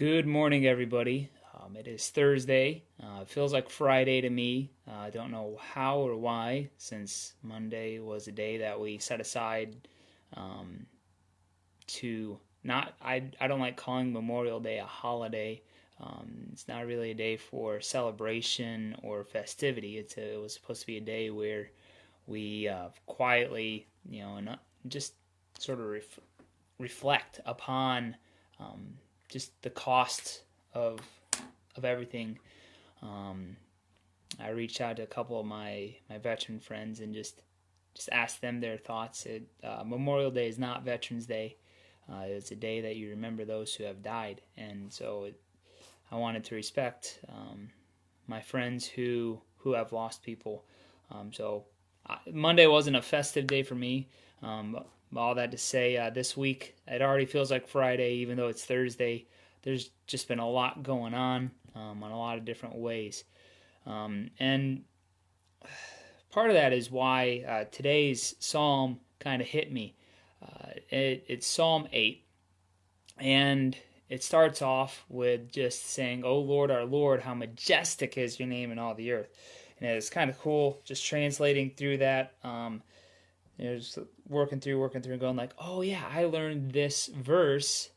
Good morning, everybody. It is Thursday. It feels like Friday to me. I don't know how or why, since Monday was a day that we set aside um, to not. I don't like calling Memorial Day a holiday. It's not really a day for celebration or festivity. It was supposed to be a day where we quietly, and just sort of reflect upon just the cost of everything. Um, I reached out to a couple of my veteran friends and just asked them their thoughts. Memorial Day is not Veterans Day. It's a day that you remember those who have died, and so I wanted to respect my friends who have lost people. Monday wasn't a festive day for me. All that to say, this week it already feels like Friday, even though it's Thursday. There's just been a lot going on a lot of different ways, and part of that is why today's psalm kind of hit me. It's Psalm 8, and it starts off with just saying, "O Lord, our Lord, how majestic is your name in all the earth." And it's kind of cool just translating through that. Just working through, and going like, "Oh yeah, I learned this verse,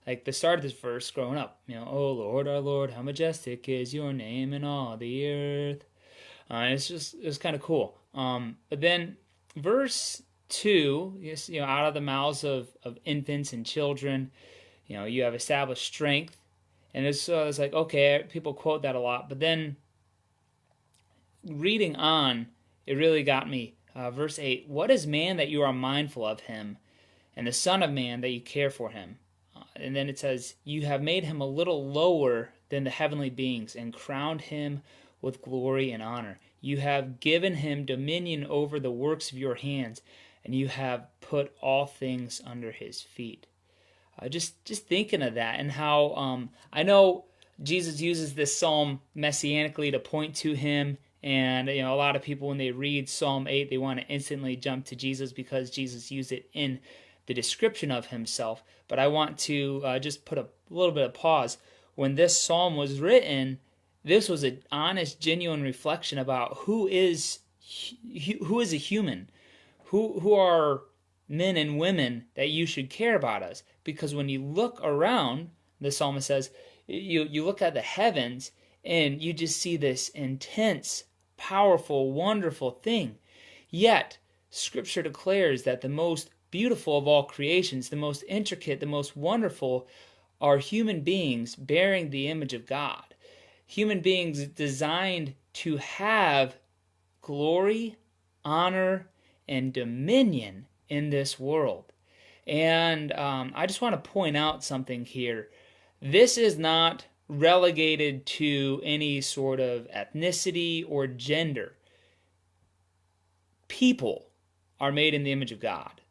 like the start of this verse growing up. Oh Lord, our Lord, how majestic is your name in all the earth." It's kind of cool. But then verse 2, out of the mouths of infants and children, you have established strength. And it's like, okay, people quote that a lot. But then reading on, it really got me. Verse 8, "What is man that you are mindful of him, and the son of man that you care for him?" And then it says, "You have made him a little lower than the heavenly beings, and crowned him with glory and honor. You have given him dominion over the works of your hands, and you have put all things under his feet." Just thinking of that, and how I know Jesus uses this psalm messianically to point to him. And a lot of people, when they read Psalm 8, they want to instantly jump to Jesus because Jesus used it in the description of himself. But I want to just put a little bit of pause. When this psalm was written, this was an honest, genuine reflection about who is a human, who are men and women that you should care about us. Because when you look around, the psalmist says, you look at the heavens and you just see this intense, powerful, wonderful thing. Yet, Scripture declares that the most beautiful of all creations, the most intricate, the most wonderful, are human beings bearing the image of God. Human beings designed to have glory, honor, and dominion in this world. And I just want to point out something here. This is not relegated to any sort of ethnicity or gender. People are made in the image of God,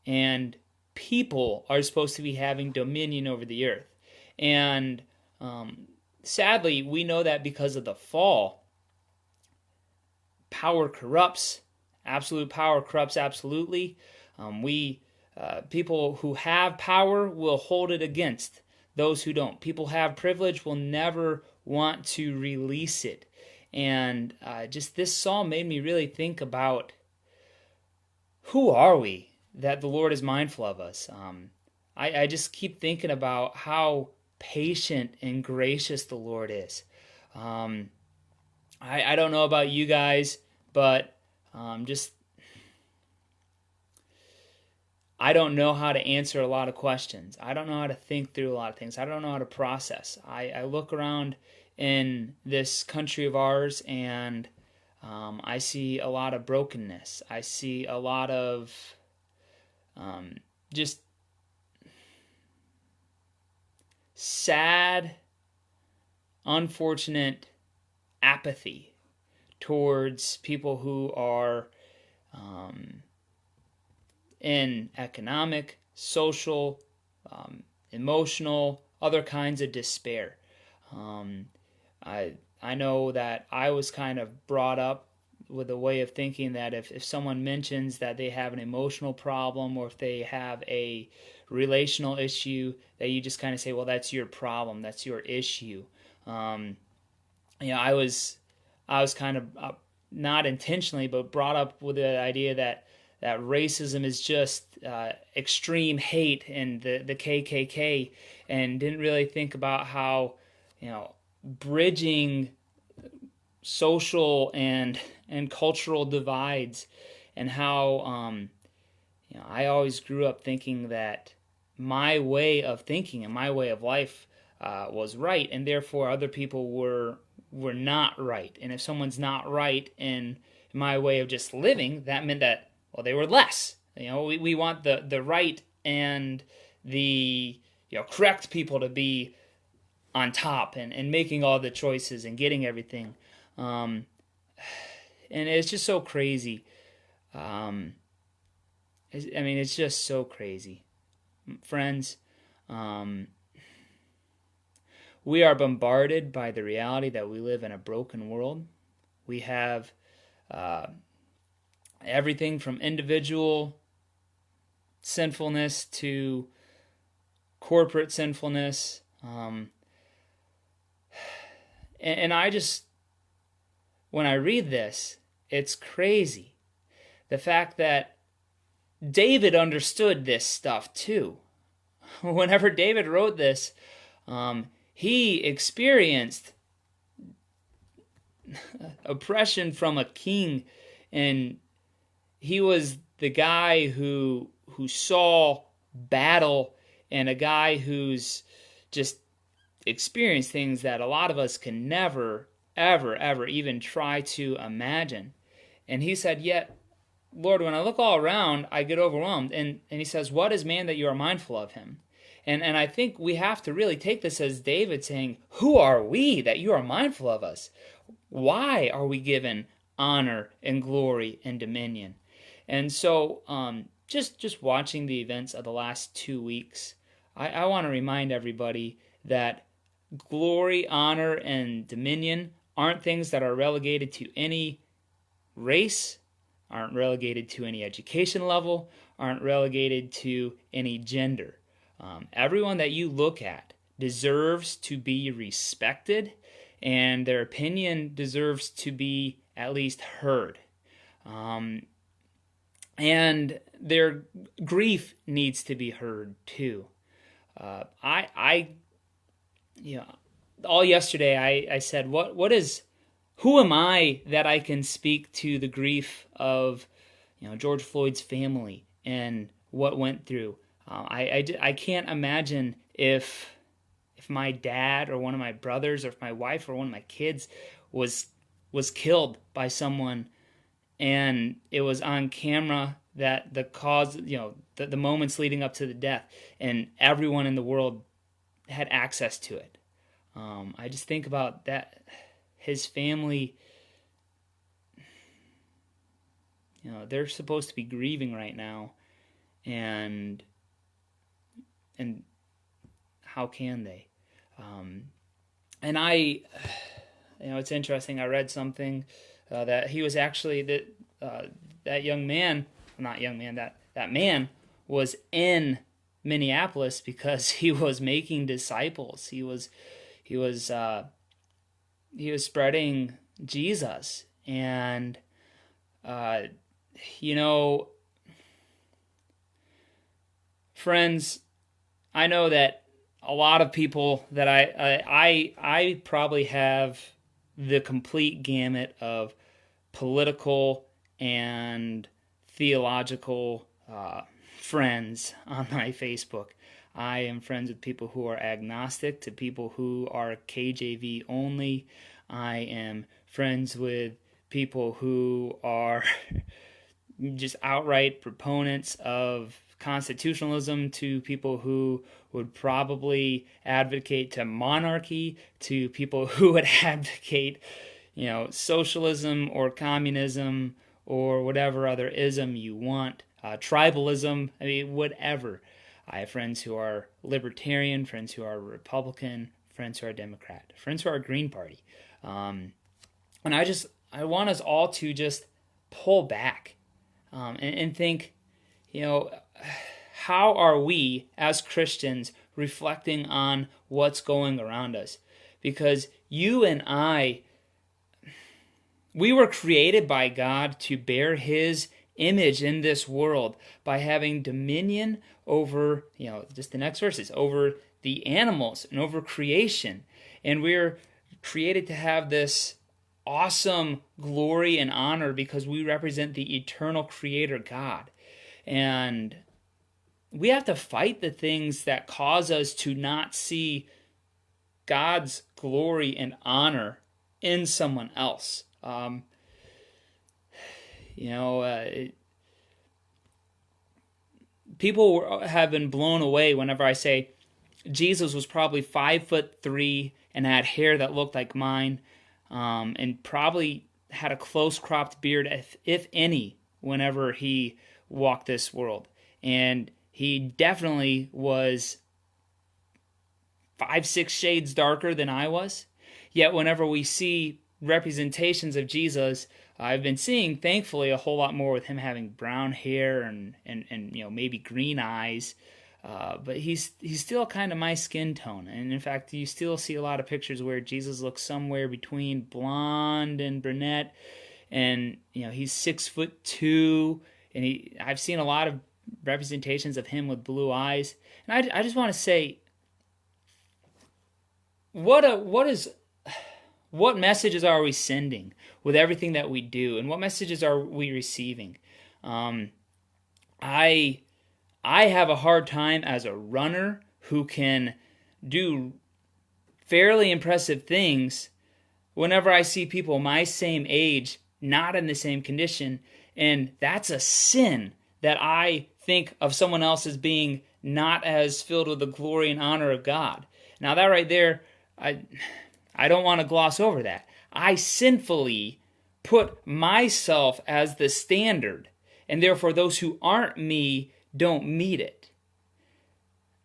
and people are supposed to be having dominion over the earth. And sadly, we know that because of the fall, power corrupts. Absolute power corrupts absolutely. People who have power will hold it against those who don't. People have privilege will never want to release it. And just this psalm made me really think about, who are we that the Lord is mindful of us? I just keep thinking about how patient and gracious the Lord is. I don't know about you guys, but just I don't know how to answer a lot of questions. I don't know how to think through a lot of things. I don't know how to process. I look around in this country of ours, and I see a lot of brokenness. I see a lot of just sad, unfortunate apathy towards people who are in economic, social, emotional, other kinds of despair. I know that I was kind of brought up with a way of thinking that if someone mentions that they have an emotional problem or if they have a relational issue, that you just kind of say, well, that's your problem, that's your issue. Um, I was kind of not intentionally, but brought up with the idea that racism is just extreme hate and the KKK, and didn't really think about how bridging social and cultural divides, and how I always grew up thinking that my way of thinking and my way of life was right, and therefore other people were not right. And if someone's not right in my way of just living, that meant that, well, they were less. We want the right and the correct people to be on top and making all the choices and getting everything. And it's just so crazy. It's just so crazy. Friends, we are bombarded by the reality that we live in a broken world. We have everything from individual sinfulness to corporate sinfulness. And I just, when I read this, it's crazy. The fact that David understood this stuff too. Whenever David wrote this, he experienced oppression from a king, and he was the guy who saw battle, and a guy who's just experienced things that a lot of us can never, ever, ever even try to imagine. And he said, yet, Lord, when I look all around, I get overwhelmed. And he says, what is man that you are mindful of him? And I think we have to really take this as David saying, who are we that you are mindful of us? Why are we given honor and glory and dominion? And so just watching the events of the last 2 weeks, I want to remind everybody that glory, honor, and dominion aren't things that are relegated to any race, aren't relegated to any education level, aren't relegated to any gender. Everyone that you look at deserves to be respected, and their opinion deserves to be at least heard. And their grief needs to be heard too. All yesterday I said, who am I that I can speak to the grief of, George Floyd's family and what went through? I can't imagine if my dad or one of my brothers or if my wife or one of my kids was killed by someone, and it was on camera that the cause, the moments leading up to the death, and everyone in the world had access to it. I just think about that. His family, they're supposed to be grieving right now, and how can they? And it's interesting. I read something that he was actually that young man, not young man, that man was in Minneapolis because he was making disciples. He was spreading Jesus, and friends, I know that a lot of people that I probably have the complete gamut of political and theological friends on my Facebook. I am friends with people who are agnostic to people who are KJV only. I am friends with people who are just outright proponents of constitutionalism, to people who would probably advocate to monarchy, to people who would advocate, socialism or communism or whatever other ism you want, tribalism, whatever. I have friends who are libertarian, friends who are Republican, friends who are Democrat, friends who are Green Party. And I want us all to just pull back and think, you know, how are we as Christians reflecting on what's going around us? Because you and I, we were created by God to bear His image in this world by having dominion over, just the next verses, over the animals and over creation. And we're created to have this awesome glory and honor because we represent the eternal Creator God. And we have to fight the things that cause us to not see God's glory and honor in someone else. People have been blown away whenever I say Jesus was probably 5'3" and had hair that looked like mine, and probably had a close cropped beard, if any, whenever he walked this world. And he definitely was 5-6 shades darker than I was. Yet whenever we see representations of Jesus, I've been seeing, thankfully, a whole lot more with him having brown hair and maybe green eyes. But he's still kind of my skin tone. And in fact, you still see a lot of pictures where Jesus looks somewhere between blonde and brunette. And, he's 6'2", and I've seen a lot of representations of him with blue eyes. And I just want to say, what messages are we sending with everything that we do, and what messages are we receiving? I have a hard time as a runner who can do fairly impressive things whenever I see people my same age not in the same condition, and that's a sin that I think of someone else as being not as filled with the glory and honor of God. Now that right there, I don't want to gloss over that. I sinfully put myself as the standard, and therefore those who aren't me don't meet it.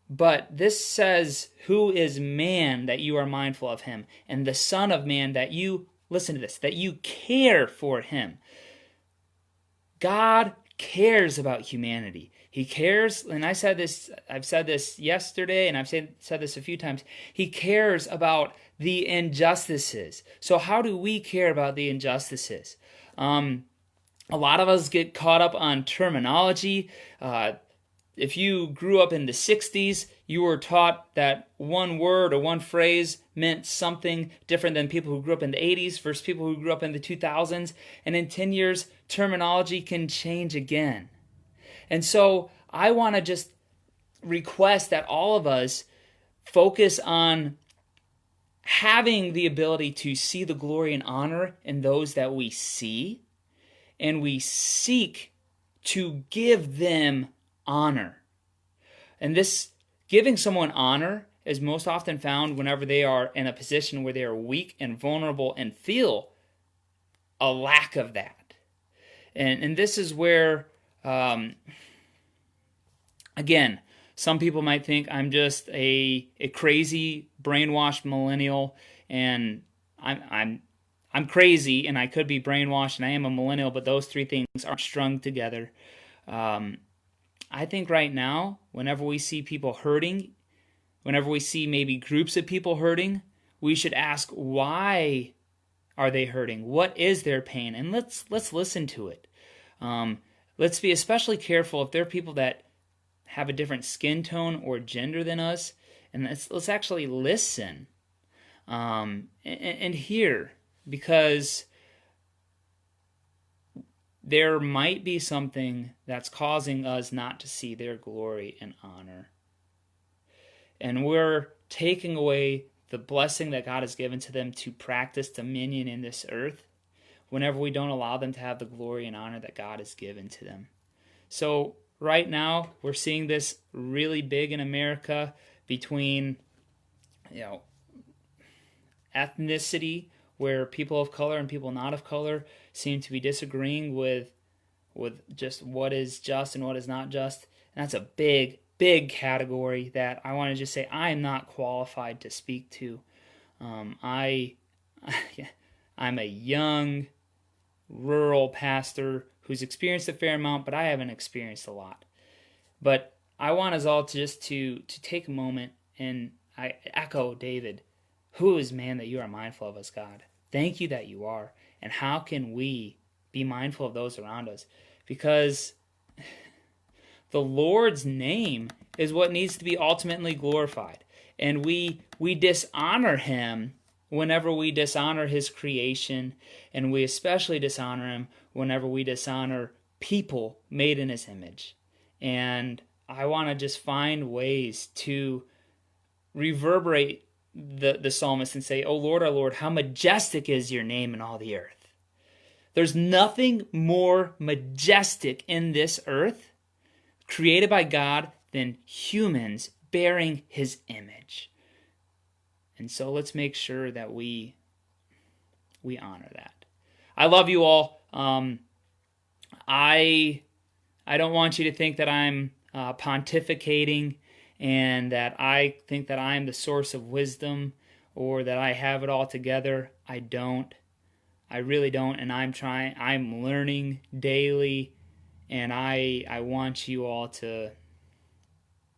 But this says, who is man that you are mindful of him, and the Son of Man that you, listen to this, that you care for him. God cares about humanity. He cares, and I've said this yesterday, and I've said this a few times. He cares about the injustices. So how do we care about the injustices? A lot of us get caught up on terminology. If you grew up in the 60s, you were taught that one word or one phrase meant something different than people who grew up in the 80s versus people who grew up in the 2000s. And in 10 years, terminology can change again. And so I want to just request that all of us focus on having the ability to see the glory and honor in those that we see, and we seek to give them honor. And this giving someone honor is most often found whenever they are in a position where they are weak and vulnerable and feel a lack of that. And this is where, again, some people might think I'm just a crazy, brainwashed millennial, and I'm crazy, and I could be brainwashed, and I am a millennial, but those three things aren't strung together. I think right now, whenever we see people hurting, whenever we see maybe groups of people hurting, we should ask, why are they hurting? What is their pain? And let's listen to it. Let's be especially careful if there are people that have a different skin tone or gender than us, and let's actually listen and hear, because there might be something that's causing us not to see their glory and honor. And we're taking away the blessing that God has given to them to practice dominion in this earth whenever we don't allow them to have the glory and honor that God has given to them. So right now, we're seeing this really big in America between, ethnicity, where people of color and people not of color seem to be disagreeing with just what is just and what is not just. And that's a big, big category that I want to just say I am not qualified to speak to. I'm a young rural pastor who's experienced a fair amount, but I haven't experienced a lot. But I want us all to take a moment, and I echo David. Who is man that you are mindful of us, God? Thank you that you are. And how can we be mindful of those around us? Because the Lord's name is what needs to be ultimately glorified. And we dishonor him whenever we dishonor his creation, and we especially dishonor him whenever we dishonor people made in his image. And I want to just find ways to reverberate the psalmist and say, "Oh Lord, our Lord, how majestic is your name in all the earth." There's nothing more majestic in this earth created by God than humans bearing his image. And so let's make sure that we honor that. I love you all. I don't want you to think that I'm pontificating and that I think that I'm the source of wisdom or that I have it all together. I don't. I really don't, and I'm learning daily, and I want you all to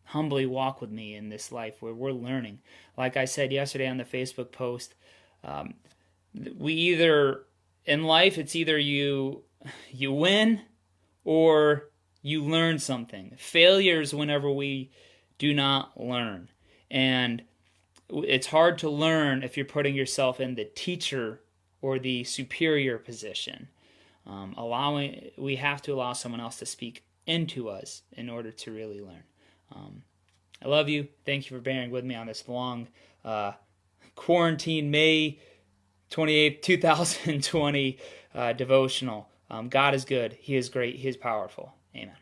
humbly walk with me in this life where we're learning. Like I said yesterday on the Facebook post, in life, it's either you win or you learn something. Failures whenever we do not learn. And it's hard to learn if you're putting yourself in the teacher or the superior position. We have to allow someone else to speak into us in order to really learn. I love you. Thank you for bearing with me on this long quarantine May 28th, 2020 devotional. God is good. He is great. He is powerful. Amen.